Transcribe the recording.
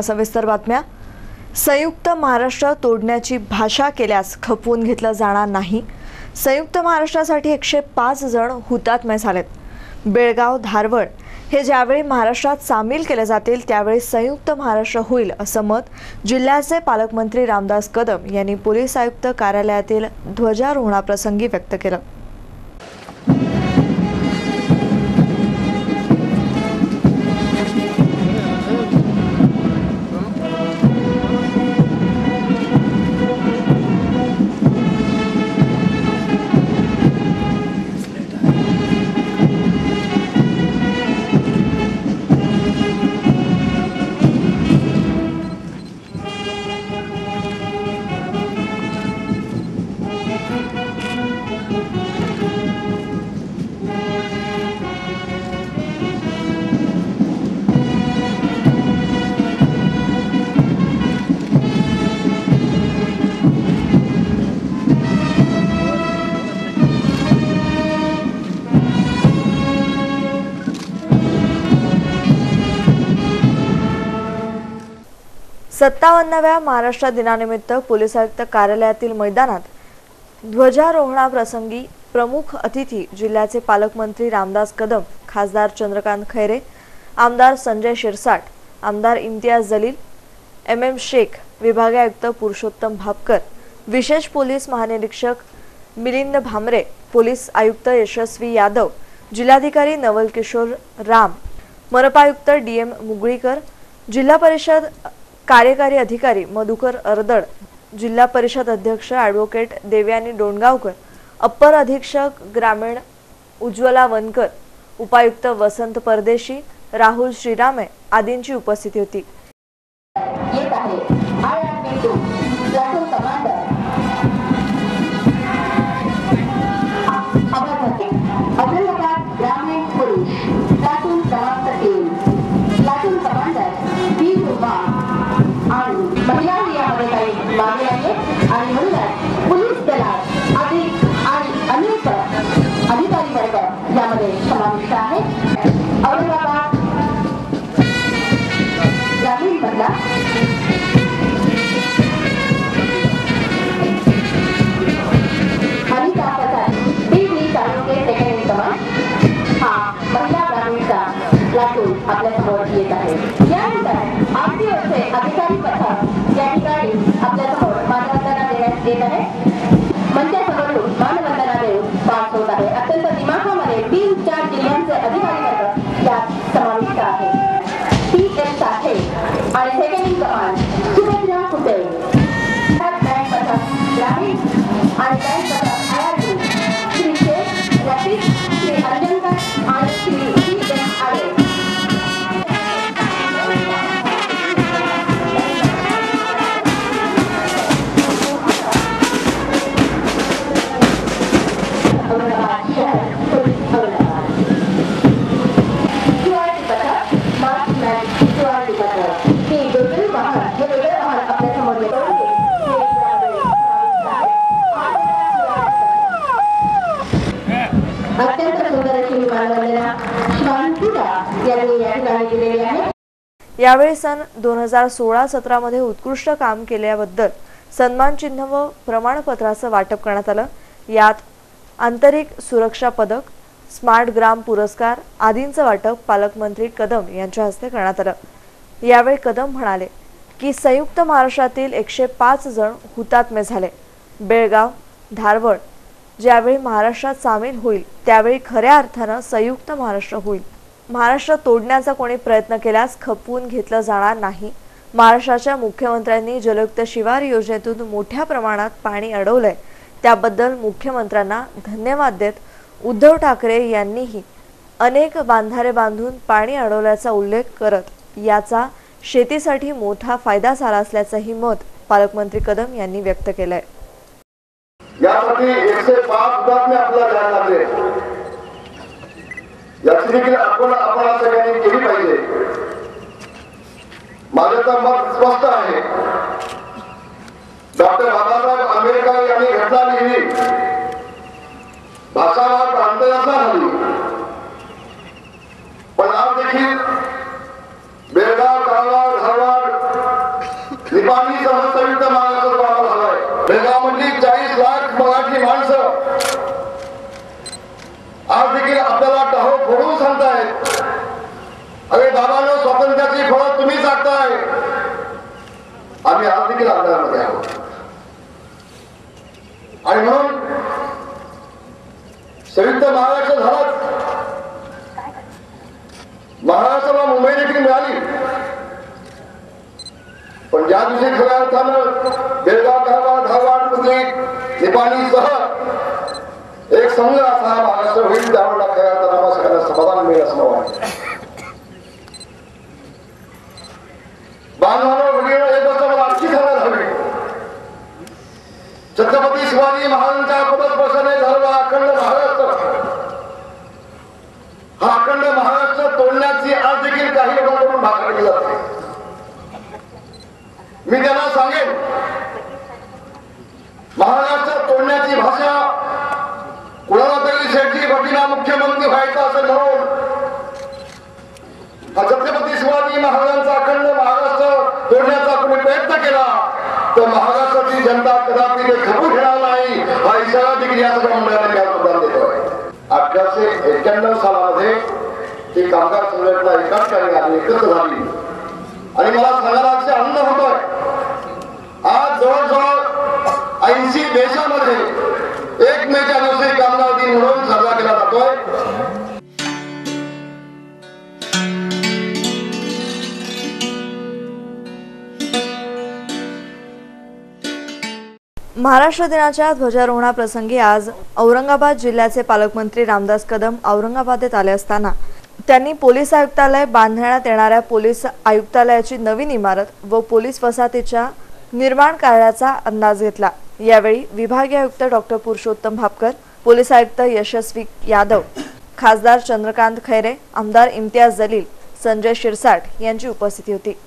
सविस्तर बातम्या। संयुक्त महाराष्ट्र तोडण्याची भाषा केल्यास खपवून घेतलं जाणार नाही। संयुक्त महाराष्ट्रासाठी 105 जण हुतात्मे झालेत। बेळगाव, धारवड हे ज्यावेळी महाराष्ट्रात सामील केले जातील त्यावेळी संयुक्त महाराष्ट्र होईल असं मत जिल्ह्याचे पालकमंत्री रामदास कदम यांनी पोलीस आयुक्त कार्यालयातील ध्वजारोहणाप्रसंगी व्यक्त केलं। 57व्या महाराष्ट्र दिनानिमित्त पोलीस आयुक्त कार्यालयातील मैदानात ध्वजारोहणाप्रसंगी प्रमुख अतिथी जिल्ह्याचे पालकमंत्री रामदास कदम, खासदार चंद्रकांत खैरे, आमदार संजय शिरसाट, आमदार इम्तियाज जलील, MM शेख, विभागीय आयुक्त पुरुषोत्तम भापकर, विशेष पोलीस महानिरीक्षक मिलिंद भामरे, पोलीस आयुक्त यशस्वी यादव, जिल्हाधिकारी नवल किशोर राम, मनपा आयुक्त DM मुगळीकर, जिल्हा परिषद कार्यकारी अधिकारी मधुकर अरदड, जिल्हा परिषद अध्यक्ष ॲडव्होकेट देवयानी डोणगावकर, अप्पर अधीक्षक ग्रामीण उज्ज्वला वनकर, उपायुक्त वसंत परदेशी, राहुल श्रीरामे आदींची उपस्थिती होती। पोलीस दलात अनेक अधिकारी वर्ग यामध्ये समाविष्ट आहे। औरंगाबाद ग्रामीण मधला अनिता पठाण डी तालुके सेकंड कमांड हा महिला ग्रामीणचा प्लाटून आपल्या समोर येत आहे। यानंतर आरटीओचे अधिकारी पथक या ठिकाणी आपल्या समोर मानवंदना देण्यात येत आहे। मंचासमोरून मानवंदना देऊन पास होत आहे। अत्यंत दिमाखामध्ये 3-4 जिल्ह्यांचे अधिकारी वर्ग यात समाविष्ट आहे। TS साठे आणि सेकंड कमांड सुभद्रा कुटे, बँक पथक ग्रामीण आणि बँक पथक आयारडी श्री शेख रफीक, श्री अंजनकर आणि श्री TS आळे। यावेळी सन 2016-17 मध्ये उत्कृष्ट काम केल्याबद्दल सन्मान चिन्ह व प्रमाणपत्राचं वाटप करण्यात आलं। यात आंतरिक सुरक्षा पदक, स्मार्ट ग्राम पुरस्कार आदींचं वाटप पालकमंत्री कदम यांच्या हस्ते करण्यात आलं। यावेळी कदम म्हणाले की संयुक्त महाराष्ट्रातील 105 जण हुतात्मे झाले। बेळगाव, धारवड ज्यावेळी महाराष्ट्रात सामील होईल त्यावेळी खऱ्या अर्थानं संयुक्त महाराष्ट्र होईल। महाराष्ट्र तोडण्याचा कोणी प्रयत्न केल्यास खपवून घेतलं जाणार नाही। महाराष्ट्राच्या मुख्यमंत्र्यांनी जलयुक्त शिवार योजनेतून मोठ्या प्रमाणात पाणी अडवलंय त्याबद्दल मुख्यमंत्र्यांना धन्यवाद देत उद्धव ठाकरे यांनीही अनेक बांधारे बांधून पाणी अडवल्याचा उल्लेख करत याचा शेतीसाठी मोठा फायदा झाला असल्याचंही मत पालकमंत्री कदम यांनी व्यक्त केलंय। यासाठी 105 हुतात्मे आपल्याला द्यायला लागले। याची देखील आपण सगळ्यांनी केली पाहिजे। माझं तर मत स्पष्ट आहे। डॉक्टर बाबासाहेब आंबेडकर यांनी घटना लिहिली, भाषावार प्रांतयाचा झाली, पण आज देखील बेळगाव, धारवाड आज देखील आपल्याला टाहो फोडून सांगतायत, अरे बाबांनो स्वातंत्र्याची फळं तुम्ही जागताय. आम्ही आज देखील अंधारामध्ये आहोत. आणि म्हणून संयुक्त महाराष्ट्र झालाच, महाराष्ट्राला मुंबई देखील मिळाली. पण ज्या दिवशी खऱ्या अर्थानं बेळगाव, कारवार, धारवाड, मुंबई, निपाणीसह एक संघ असा महाराष्ट्र होईल, त्यावेळेला खऱ्या अर्थानं सगळ्यांना समाधान मिळेल असं मला वाटतं. बांधवांनो वगैरे एक गोष्ट मला आणखी सांगायला हवी. छत्रपती शिवाजी महाराजांच्या पदस्पर्शाने झालेला अखंड महाराष्ट्र, हा अखंड महाराष्ट्र तोडण्याची आज देखील काही लोकांकडून भाषा केली जाते. मी त्यांना सांगेन, महाराष्ट्र तोडण्याची भाषा कुणाला तरी शेठजी भटीना मुख्यमंत्री व्हायचं असं म्हणून हा छत्रपती शिवाजी महाराजांचा अखंड महाराष्ट्र तोडण्याचा कोणी प्रयत्न केला तर महाराष्ट्राची जनता कदापि ते खपू घेणार नाही, हा इशारा देखील या सगळ्या मंडळाने या प्रदान देतोय. 1891 सालामध्ये ही कामगार संघटना एकाच ठिकाणी आली, एकत्र झाली. आणि मला सांगायला अतिशय आनंद होतोय, आज जवळजवळ 80 देशामध्ये 1 मेच्या दिवशी कामगार दिन म्हणून साजरा केला जातोय. महाराष्ट्र दिनाच्या ध्वजारोहणाप्रसंगी आज औरंगाबाद जिल्ह्याचे पालकमंत्री रामदास कदम औरंगाबादेत आले असताना त्यांनी पोलीस आयुक्तालय, बांधण्यात येणाऱ्या पोलीस आयुक्तालयाची नवीन इमारत व पोलीस वसाहतीच्या निर्माण कार्याचा अंदाज घेतला. यावेळी विभागीय आयुक्त डॉक्टर पुरुषोत्तम भापकर, पोलीस आयुक्त यशस्वी यादव, खासदार चंद्रकांत खैरे, आमदार इम्तियाज जलील, संजय शिरसाट यांची उपस्थिती होती.